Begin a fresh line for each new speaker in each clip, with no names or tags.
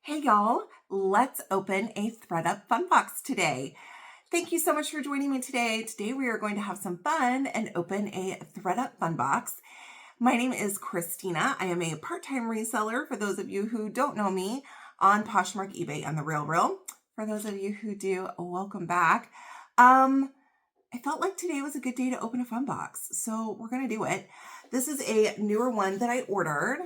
Hey y'all, let's open a Thredup Fun Box today. Thank you so much for joining me today. Today we are going to have some fun and open a Thredup Fun Box. My name is Christina. I am a part-time reseller for those of you who don't know me on Poshmark, eBay, and the Real. For those of you who do, welcome back. I felt like today was a good day to open a fun box, so we're going to do it. This is a newer one that I ordered.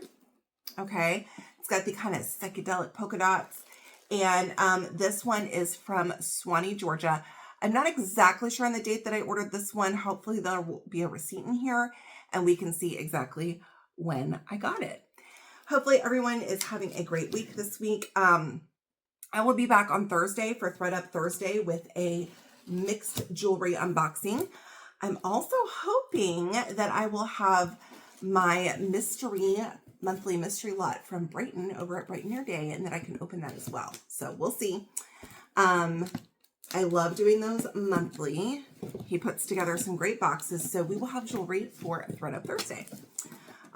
Okay, it's got the kind of psychedelic polka dots, and this one is from Swanee, Georgia. I'm not exactly sure on the date that I ordered this one. Hopefully there will be a receipt in here and we can see exactly when I got it. Hopefully everyone is having a great week this week. I will be back on Thursday for Thredup Thursday with a mixed jewelry unboxing. I'm also hoping that I will have my monthly mystery lot from Brighton over at Brighton Your Day, and that I can open that as well. So we'll see. I love doing those monthly. He puts together some great boxes, so we will have jewelry for Thredup Thursday.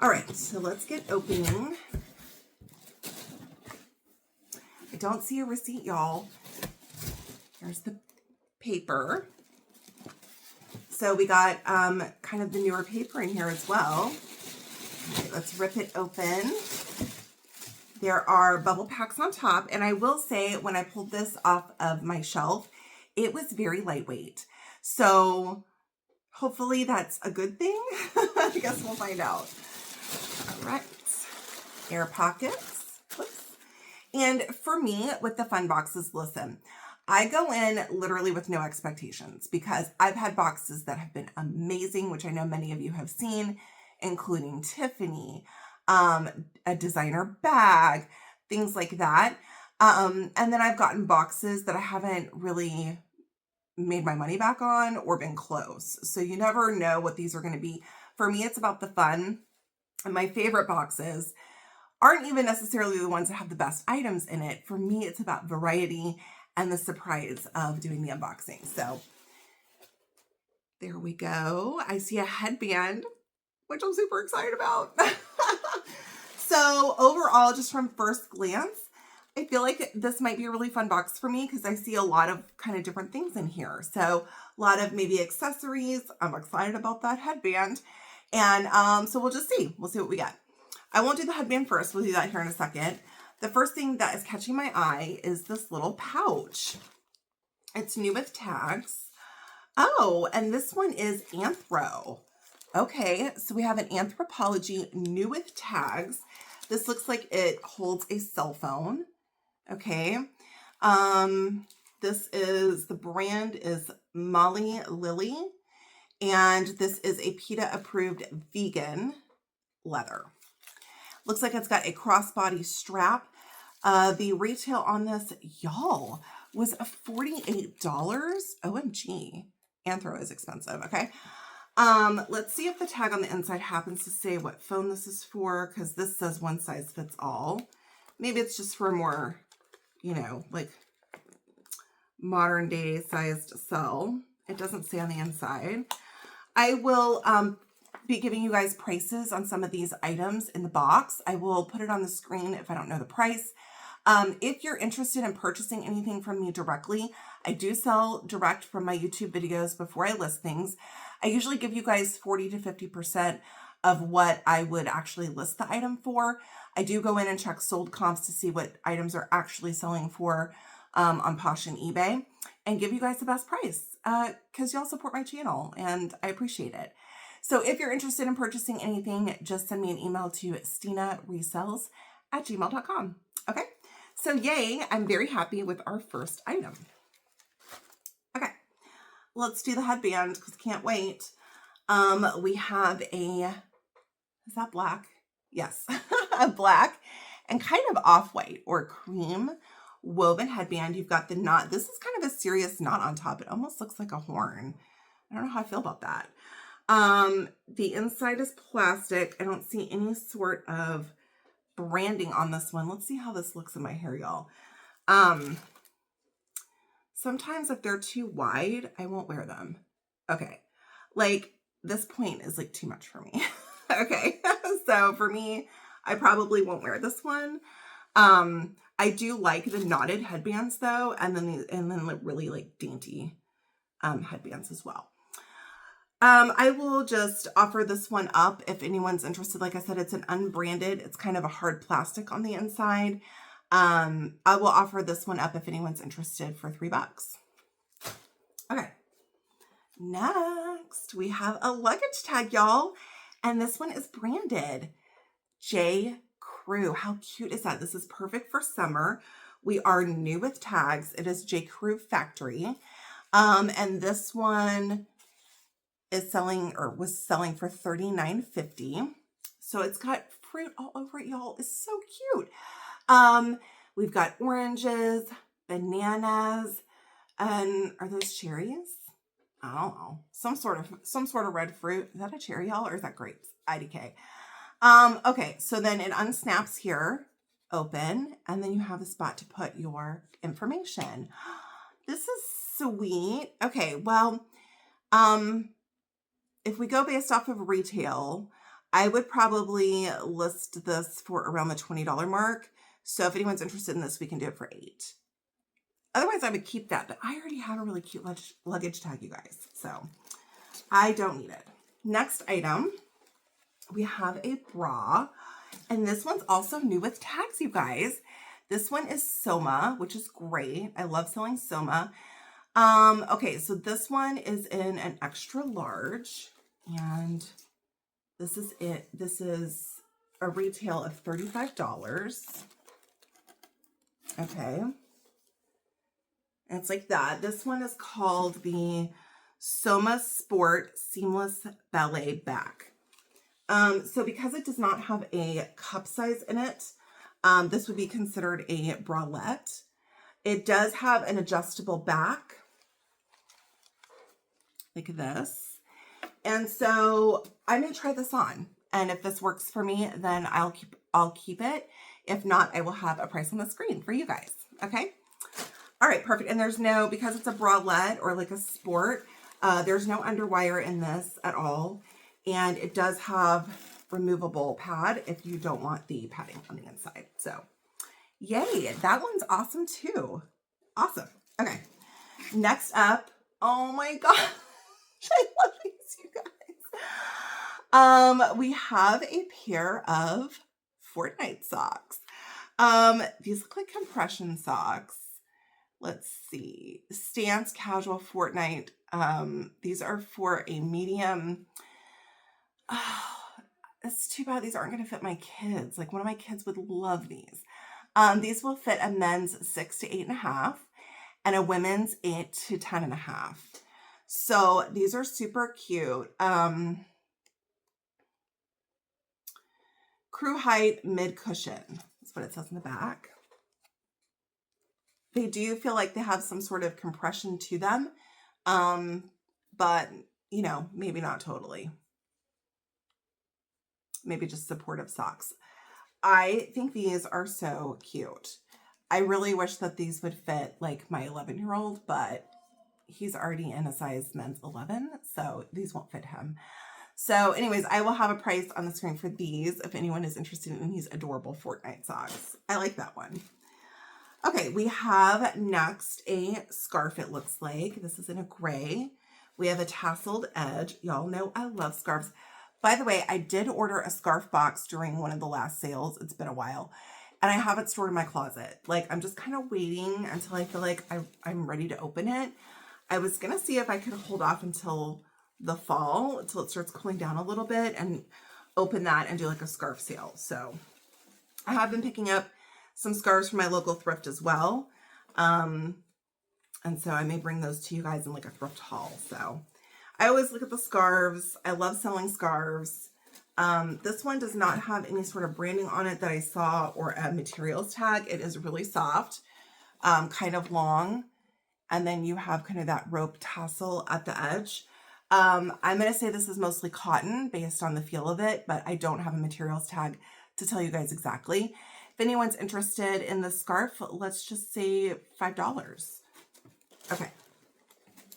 All right, so let's get opening. I don't see a receipt, y'all. Here's the paper. So we got kind of the newer paper in here as well. Okay, let's rip it open. There are bubble packs on top, and I will say when I pulled this off of my shelf, it was very lightweight. So hopefully that's a good thing. I guess we'll find out. All right, air pockets. Whoops. And for me, with the fun boxes, listen, I go in literally with no expectations because I've had boxes that have been amazing, which I know many of you have seen, including Tiffany, a designer bag, things like that. And then I've gotten boxes that I haven't really made my money back on or been close. So you never know what these are going to be. For me, it's about the fun. And my favorite boxes aren't even necessarily the ones that have the best items in it. For me, it's about variety and the surprise of doing the unboxing. So there we go. I see a headband, which I'm super excited about. So overall, just from first glance, I feel like this might be a really fun box for me because I see a lot of kind of different things in here. So a lot of maybe accessories. I'm excited about that headband. And so we'll just see. We'll see what we get. I won't do the headband first. We'll do that here in a second. The first thing that is catching my eye is this little pouch. It's new with tags. Oh, and this one is Anthro. Okay, so we have an Anthropologie new with tags. This looks like it holds a cell phone. Okay. The brand is Molly Lily, and this is a PETA approved vegan leather. Looks like it's got a crossbody strap. The retail on this, y'all, was $48. OMG. Anthro is expensive, okay? Let's see if the tag on the inside happens to say what phone this is for, because this says one size fits all. Maybe it's just for a more, like modern day sized cell. It doesn't say on the inside. I will be giving you guys prices on some of these items in the box. I will put it on the screen if I don't know the price. If you're interested in purchasing anything from me directly, I do sell direct from my YouTube videos before I list things. I usually give you guys 40 to 50% of what I would actually list the item for. I do go in and check sold comps to see what items are actually selling for on Posh and eBay and give you guys the best price because y'all support my channel and I appreciate it. So if you're interested in purchasing anything, just send me an email to stinaresells@gmail.com. Okay, so yay, I'm very happy with our first item. Okay, let's do the headband because I can't wait. We have is that black? Yes, a black and kind of off-white or cream woven headband. You've got the knot. This is kind of a serious knot on top. It almost looks like a horn. I don't know how I feel about that. The inside is plastic. I don't see any sort of branding on this one. Let's see how this looks in my hair, y'all. Sometimes if they're too wide, I won't wear them. Okay. Like this point is like too much for me. Okay. So for me, I probably won't wear this one. I do like the knotted headbands though, and then like really like dainty headbands as well. I will just offer this one up if anyone's interested. Like I said, it's an unbranded, it's kind of a hard plastic on the inside. I will offer this one up if anyone's interested for $3. Okay. Next, we have a luggage tag, y'all. And this one is branded J. Crew. How cute is that? This is perfect for summer. We are new with tags. It is J. Crew Factory. And this one is selling or was selling for $39.50. So it's got fruit all over it, y'all. It's so cute. We've got oranges, bananas, and are those cherries? I don't know. Some sort of red fruit. Is that a cherry, y'all, or is that grapes? IDK. Okay, so then it unsnaps here, open, and then you have a spot to put your information. This is sweet. Okay, well, if we go based off of retail, I would probably list this for around the $20 mark. So if anyone's interested in this, we can do it for $8. Otherwise, I would keep that, but I already have a really cute luggage tag, you guys. So I don't need it. Next item, we have a bra, and this one's also new with tags, you guys. This one is Soma, which is great. I love selling Soma. Okay, so this one is in an extra large, and this is it. This is a retail of $35. Okay. And it's like that. This one is called the Soma Sport Seamless Ballet Back. So because it does not have a cup size in it, this would be considered a bralette. It does have an adjustable back, like this. And so I'm going to try this on. And if this works for me, then I'll keep it. If not, I will have a price on the screen for you guys. Okay. All right, perfect. And there's no, because it's a bralette or like a sport, there's no underwire in this at all. And it does have removable pad if you don't want the padding on the inside. So yay, that one's awesome too. Awesome. Okay. Next up, oh my gosh, I love these, you guys. We have a pair of Fortnite socks. These look like compression socks. Let's see. Stance Casual Fortnite. These are for a medium. Oh, it's too bad these aren't going to fit my kids. Like one of my kids would love these. These will fit a men's 6 to 8.5 and a women's 8 to 10.5. So these are super cute. Crew height mid cushion. That's what it says in the back. They do feel like they have some sort of compression to them, but, you know, maybe not totally. Maybe just supportive socks. I think these are so cute. I really wish that these would fit like my 11-year-old, but he's already in a size men's 11, so these won't fit him. So anyways, I will have a price on the screen for these if anyone is interested in these adorable Fortnite socks. I like that one. Okay, we have next a scarf, it looks like. This is in a gray. We have a tasseled edge. Y'all know I love scarves. By the way, I did order a scarf box during one of the last sales. It's been a while. And I have it stored in my closet. Like, I'm just kind of waiting until I feel like I'm ready to open it. I was going to see if I could hold off until the fall, until it starts cooling down a little bit, and open that and do like a scarf sale. So I have been picking up some scarves from my local thrift as well. And so I may bring those to you guys in like a thrift haul. So I always look at the scarves. I love selling scarves. This one does not have any sort of branding on it that I saw or a materials tag. It is really soft, kind of long. And then you have kind of that rope tassel at the edge. I'm going to say this is mostly cotton based on the feel of it, but I don't have a materials tag to tell you guys exactly. If anyone's interested in the scarf, let's just say $5. Okay.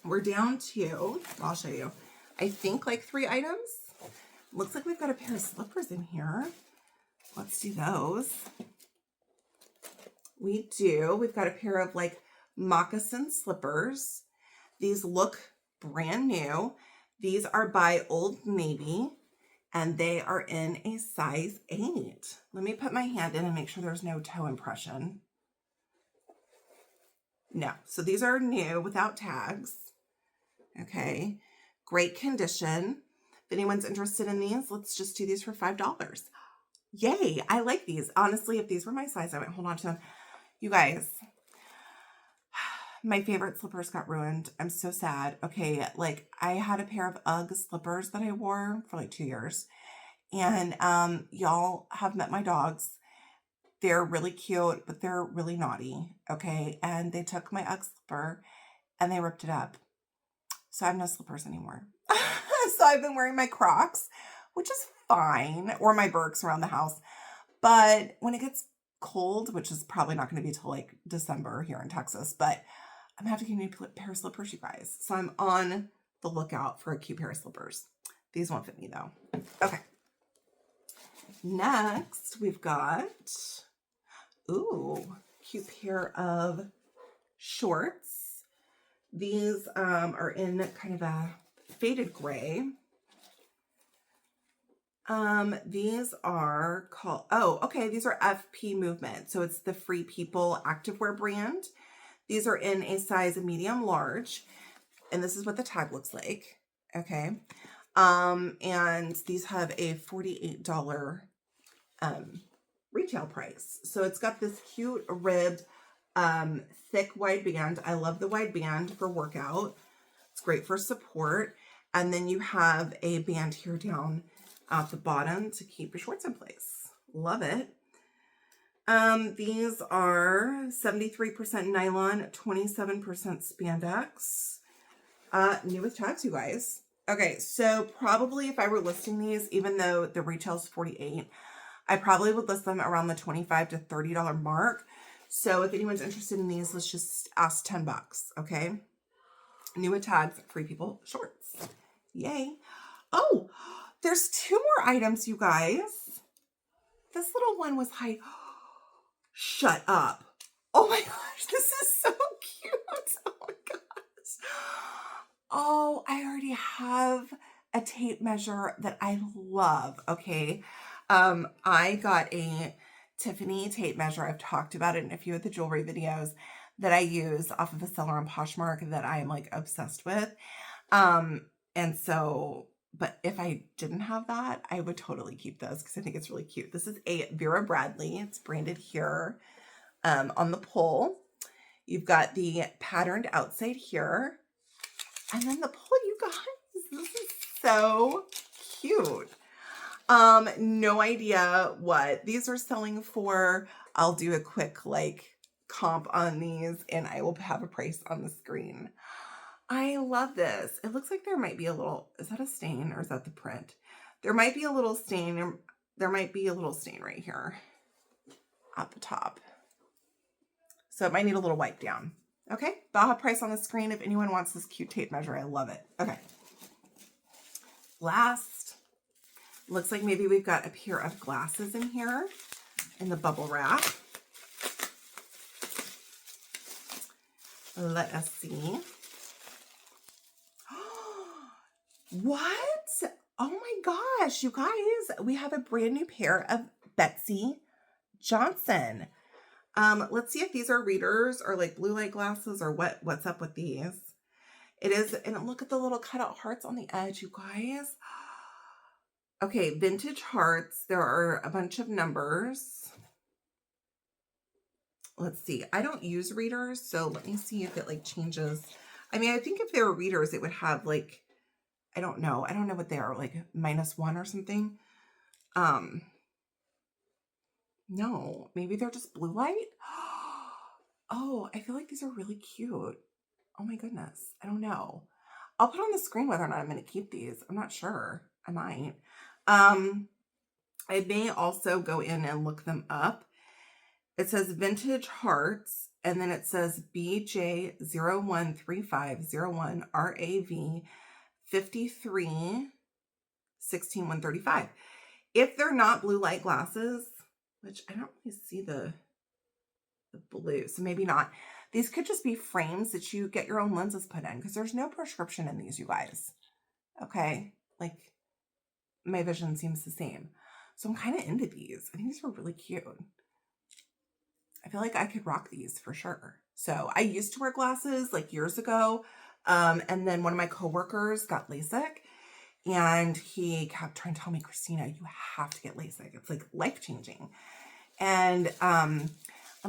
We're down to, I'll show you, I think like 3 items. Looks like we've got a pair of slippers in here. Let's do those. We do. We've got a pair of like moccasin slippers. These look brand new. These are by Old Navy and they are in a size 8. Let me put my hand in and make sure there's no toe impression. No, so these are new without tags. Okay, great condition. If anyone's interested in these, let's just do these for $5. Yay, I like these. Honestly, if these were my size, I might hold on to them. You guys, my favorite slippers got ruined. I'm so sad. Okay, like I had a pair of UGG slippers that I wore for like 2 years. And y'all have met my dogs. They're really cute, but they're really naughty. Okay, and they took my UGG slipper and they ripped it up. So I have no slippers anymore. So I've been wearing my Crocs, which is fine, or my Birks around the house. But when it gets cold, which is probably not going to be till like December here in Texas, but I'm going to have to get a new pair of slippers, you guys. So I'm on the lookout for a cute pair of slippers. These won't fit me though. Okay. Next, we've got, ooh, cute pair of shorts. These are in kind of a faded gray. These are called, oh, okay, these are FP Movement. So it's the Free People activewear brand. These are in a size medium large, and this is what the tag looks like. Okay. And these have a $48 retail price. So it's got this cute ribbed, thick wide band. I love the wide band for workout. It's great for support. And then you have a band here down at the bottom to keep your shorts in place. Love it. These are 73% nylon, 27% spandex. New with tags, you guys. Okay, so probably if I were listing these, even though the retail's $48, I probably would list them around the $25 to $30 mark. So if anyone's interested in these, let's just ask $10, okay? New with tags, Free People shorts. Yay. Oh, there's 2 more items, you guys. This little one was high. Shut up. Oh my gosh, this is so cute. Oh my gosh. Oh, I already have a tape measure that I love, okay? I got a Tiffany tape measure. I've talked about it in a few of the jewelry videos that I use off of a seller on Poshmark that I am like obsessed with. And so, but if I didn't have that, I would totally keep this because I think it's really cute. This is a Vera Bradley. It's branded here on the pull. You've got the patterned outside here. And then the pull, you guys, this is so cute. No idea what these are selling for. I'll do a quick like comp on these and I will have a price on the screen. I love this. It looks like there might be a little, is that a stain or is that the print? There might be a little stain. There might be a little stain right here at the top. So it might need a little wipe down. Okay, but I'll have price on the screen if anyone wants this cute tape measure. I love it. Okay. Last, looks like maybe we've got a pair of glasses in here in the bubble wrap. Let us see. What? Oh my gosh, you guys, we have a brand new pair of Betsey Johnson. Let's see if these are readers or like blue light glasses or what's up with these. It is, and look at the little cutout hearts on the edge, you guys. Okay, vintage hearts. There are a bunch of numbers. Let's see. I don't use readers, so let me see if it like changes. I mean, I think if they were readers, it would have like, I don't know. I don't know what they are, like -1 or something. No, maybe they're just blue light. Oh, I feel like these are really cute. Oh my goodness. I don't know. I'll put on the screen whether or not I'm going to keep these. I'm not sure. I might. I may also go in and look them up. It says vintage hearts, and then it says BJ013501 RAV 53 16135. If they're not blue light glasses, which I don't really see the blue, so maybe not. These could just be frames that you get your own lenses put in, because there's no prescription in these, you guys. Okay, like my vision seems the same. So I'm kind of into these. I think these were really cute. I feel like I could rock these for sure. So I used to wear glasses like years ago. And then one of my coworkers got LASIK, and he kept trying to tell me, Christina, you have to get LASIK. It's like life-changing. And I'm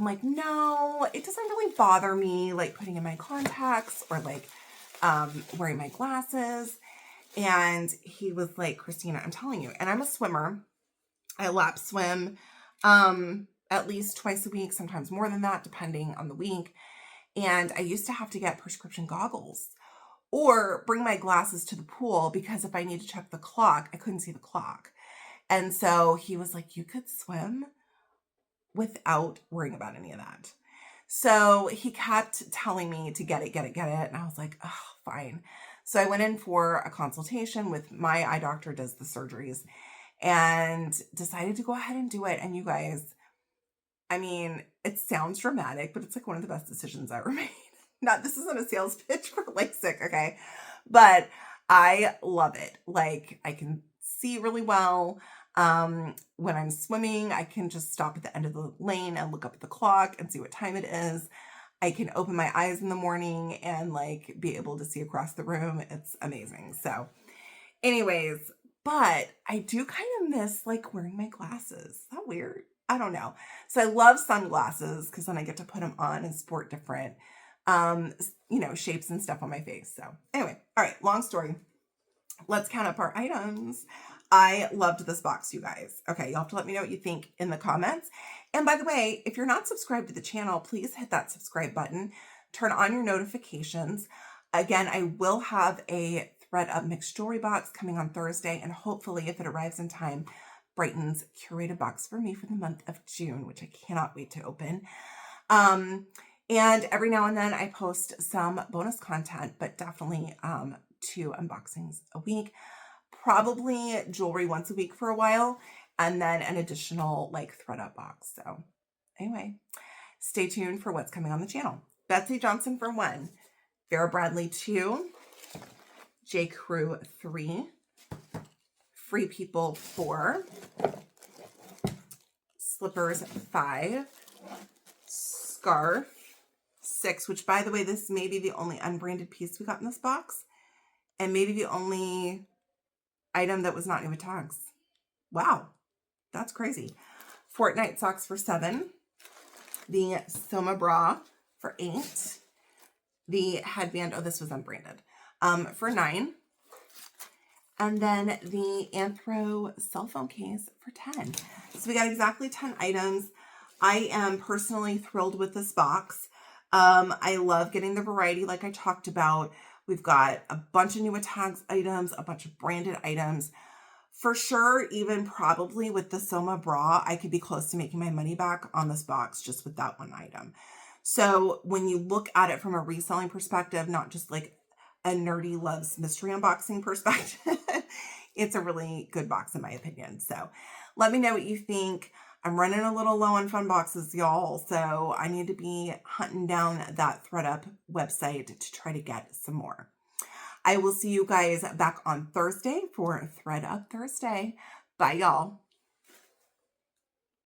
like, no, it doesn't really bother me, like putting in my contacts or like wearing my glasses. And he was like, Christina, I'm telling you, and I'm a swimmer. I lap swim at least twice a week, sometimes more than that, depending on the week. And I used to have to get prescription goggles or bring my glasses to the pool, because if I need to check the clock, I couldn't see the clock. And so he was like, you could swim without worrying about any of that. So he kept telling me to get it. And I was like, oh, fine. So I went in for a consultation with my eye doctor, does the surgeries, and decided to go ahead and do it. And you guys, I mean, it sounds dramatic, but it's like one of the best decisions I ever made. This isn't a sales pitch for LASIK, okay? But I love it. Like, I can see really well. When I'm swimming, I can just stop at the end of the lane and look up at the clock and see what time it is. I can open my eyes in the morning and like be able to see across the room. It's amazing. So anyways, but I do kind of miss like wearing my glasses. Is that weird? I don't know. So I love sunglasses because then I get to put them on and sport different, shapes and stuff on my face. So anyway, all right, long story. Let's count up our items. I loved this box, you guys. Okay, you'll have to let me know what you think in the comments. And by the way, if you're not subscribed to the channel, please hit that subscribe button. Turn on your notifications. Again, I will have a Thredup mixed jewelry box coming on Thursday, and hopefully, if it arrives in time, Brighton's curated box for me for the month of June, which I cannot wait to open. And every now and then I post some bonus content, but definitely 2 unboxings a week, probably jewelry once a week for a while, and then an additional like Thredup box. So anyway, stay tuned for what's coming on the channel. Betsey Johnson for 1, Vera Bradley 2, J. Crew 3, Free People 4, Slippers 5, Scarf 6, which by the way, this may be the only unbranded piece we got in this box, and maybe the only item that was not new with tags. Wow, that's crazy. Fortnite socks for 7, the Soma bra for 8, the headband, this was unbranded, for 9, and then the Anthro cell phone case for 10. So we got exactly 10 items. I am personally thrilled with this box. I love getting the variety like I talked about. We've got a bunch of new tags items, a bunch of branded items. For sure, even probably with the Soma bra, I could be close to making my money back on this box just with that one item. So when you look at it from a reselling perspective, not just like a nerdy loves mystery unboxing perspective, it's a really good box in my opinion. So let me know what you think. I'm running a little low on fun boxes, y'all, so I need to be hunting down that Thredup website to try to get some more. I will see you guys back on Thursday for Thredup Thursday. Bye, y'all.